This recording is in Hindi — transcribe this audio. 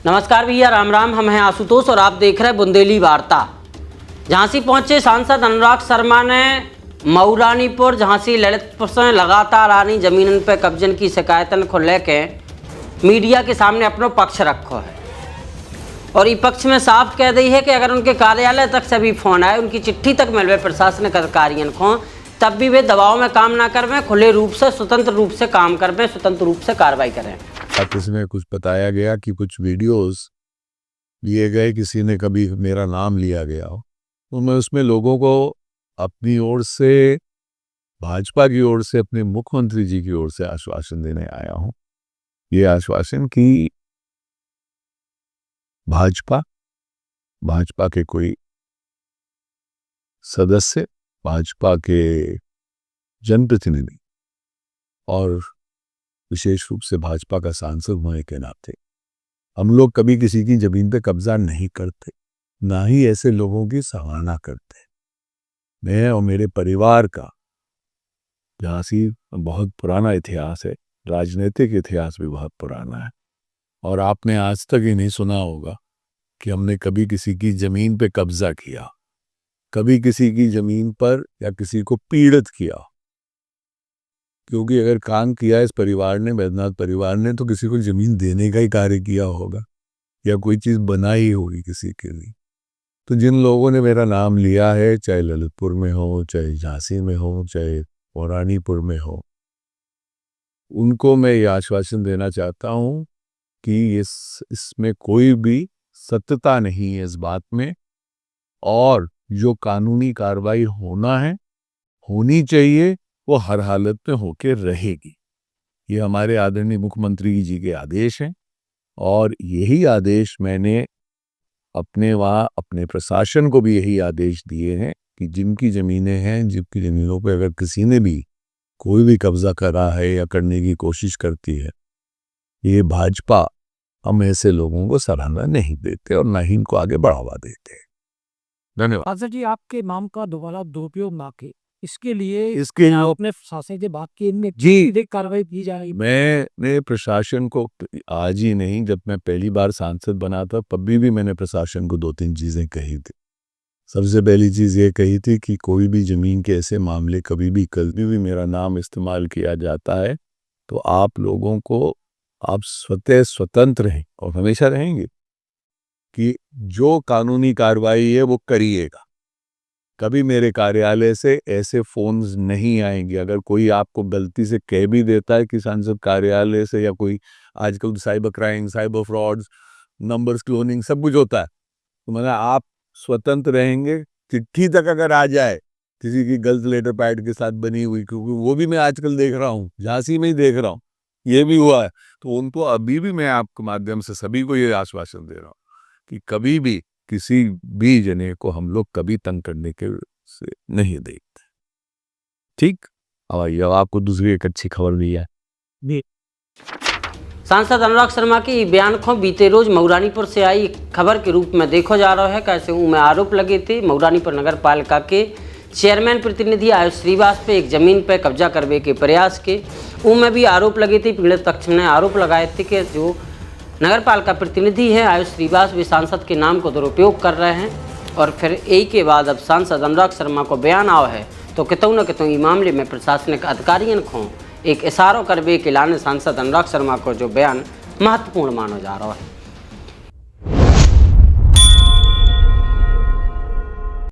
नमस्कार भैया, राम राम। हम हैं आशुतोष और आप देख रहे हैं बुंदेली वार्ता। झांसी पहुंचे सांसद अनुराग शर्मा ने मऊरानीपुर झांसी ललितपुर से लगातार आ रही जमीन पर कब्जन की शिकायतन को लेके मीडिया के सामने अपना पक्ष रखो है और ये पक्ष में साफ कह दी है कि अगर उनके कार्यालय तक सभी फोन आए, उनकी चिट्ठी तक मिलवे प्रशासनिक अधिकारियों को, तब भी वे दबाव में काम ना करवें, खुले रूप से स्वतंत्र रूप से काम करवें, स्वतंत्र रूप से कार्रवाई करें। इसमें कुछ बताया गया कि कुछ वीडियोस लिए गए, किसी ने कभी मेरा नाम लिया गया हो, तो मैं उसमें लोगों को अपनी ओर से, भाजपा की ओर से, अपने मुख्यमंत्री जी की ओर से आश्वासन देने आया हूं। ये आश्वासन कि भाजपा के कोई सदस्य, भाजपा के जनप्रतिनिधि और विशेष रूप से भाजपा का सांसद होने के नाते हम लोग कभी किसी की जमीन पे कब्जा नहीं करते, ना ही ऐसे लोगों की सराहना करते। मैं और मेरे परिवार का झांसी बहुत पुराना इतिहास है, राजनीतिक इतिहास भी बहुत पुराना है, और आपने आज तक ही नहीं सुना होगा कि हमने कभी किसी की जमीन पे कब्जा किया, कभी किसी की जमीन पर या किसी को पीड़ित किया। क्योंकि अगर काम किया इस परिवार ने, बैद्यनाथ परिवार ने, तो किसी को जमीन देने का ही कार्य किया होगा या कोई चीज बनाई होगी किसी के लिए। तो जिन लोगों ने मेरा नाम लिया है, चाहे ललितपुर में हो, चाहे झांसी में हो, चाहे मऊरानीपुर में हो, उनको मैं ये आश्वासन देना चाहता हूं कि इसमें कोई भी सत्यता नहीं है इस बात में, और जो कानूनी कार्रवाई होनी चाहिए, वो हर हालत में होके रहेगी। ये हमारे आदरणीय मुख्यमंत्री जी के आदेश हैं, और यही आदेश मैंने अपने प्रशासन को भी यही आदेश दिए हैं कि जिनकी जमीनें हैं, जिनकी जमीनों पर अगर किसी ने भी कोई भी कब्जा करा है या करने की कोशिश करती है, ये भाजपा हम ऐसे लोगों को सराहना नहीं देते और ना ही इनको आगे बढ़ावा देते। धन्यवाद। जी, आपके नाम का दोबारा दुरुपयोग ना के, इसके लिए आपने प्रशासन से बात की, इनमें जी कार्रवाई की जाएगी। मैंने प्रशासन को आज ही नहीं, जब मैं पहली बार सांसद बना था तभी भी मैंने प्रशासन को 2-3 चीजें कही थी। सबसे पहली चीज ये कही थी कि कोई भी जमीन के ऐसे मामले कभी भी मेरा नाम इस्तेमाल किया जाता है तो आप लोगों को, आप स्वतंत्र हैं और हमेशा रहेंगे कि जो कानूनी कार्रवाई है वो करिएगा। कभी मेरे कार्यालय से ऐसे फोन्स नहीं आएंगे। अगर कोई आपको गलती से कह भी देता है कि सांसद कार्यालय से, या कोई आजकल cyber crime, cyber frauds, numbers cloning सब कुछ होता है, तो मैंने आप स्वतंत्र रहेंगे। चिट्ठी तक अगर आ जाए किसी की गलत लेटर पैड के साथ बनी हुई, क्योंकि वो भी मैं आजकल देख रहा हूँ, झांसी में ही देख रहा हूँ, ये भी हुआ है, तो उनको अभी भी मैं आपके माध्यम से सभी को ये आश्वासन दे रहा हूँ कि कभी भी किसी भी जने को हम लोग कभी तंग करने के से नहीं देखते। ठीक, अब आपको दूसरी एक अच्छी खबर भी है। सांसद अनुराग शर्मा के बयान को बीते रोज मऊरानीपुर से आई खबर के रूप में देखा जा रहा है। कैसे उनमें आरोप लगे थे मऊरानीपुर नगर पालिका के चेयरमैन प्रतिनिधि आयुष श्रीवास पे एक जमीन पर कब्जा करने के प्रयास के उनमें भी आरोप लगे थे। पीड़ित पक्ष ने आरोप लगाए थे कि जो नगर पालिका प्रतिनिधि है आयुष श्रीवास, वे सांसद के नाम को दुरुपयोग कर रहे हैं, और फिर यही के बाद अब सांसद अनुराग शर्मा को बयान आया है, तो कितों न कितों इस मामले में प्रशासनिक अधिकारियों को एक इशारों करवे के लाने सांसद अनुराग शर्मा को जो बयान महत्वपूर्ण माना जा रहा है।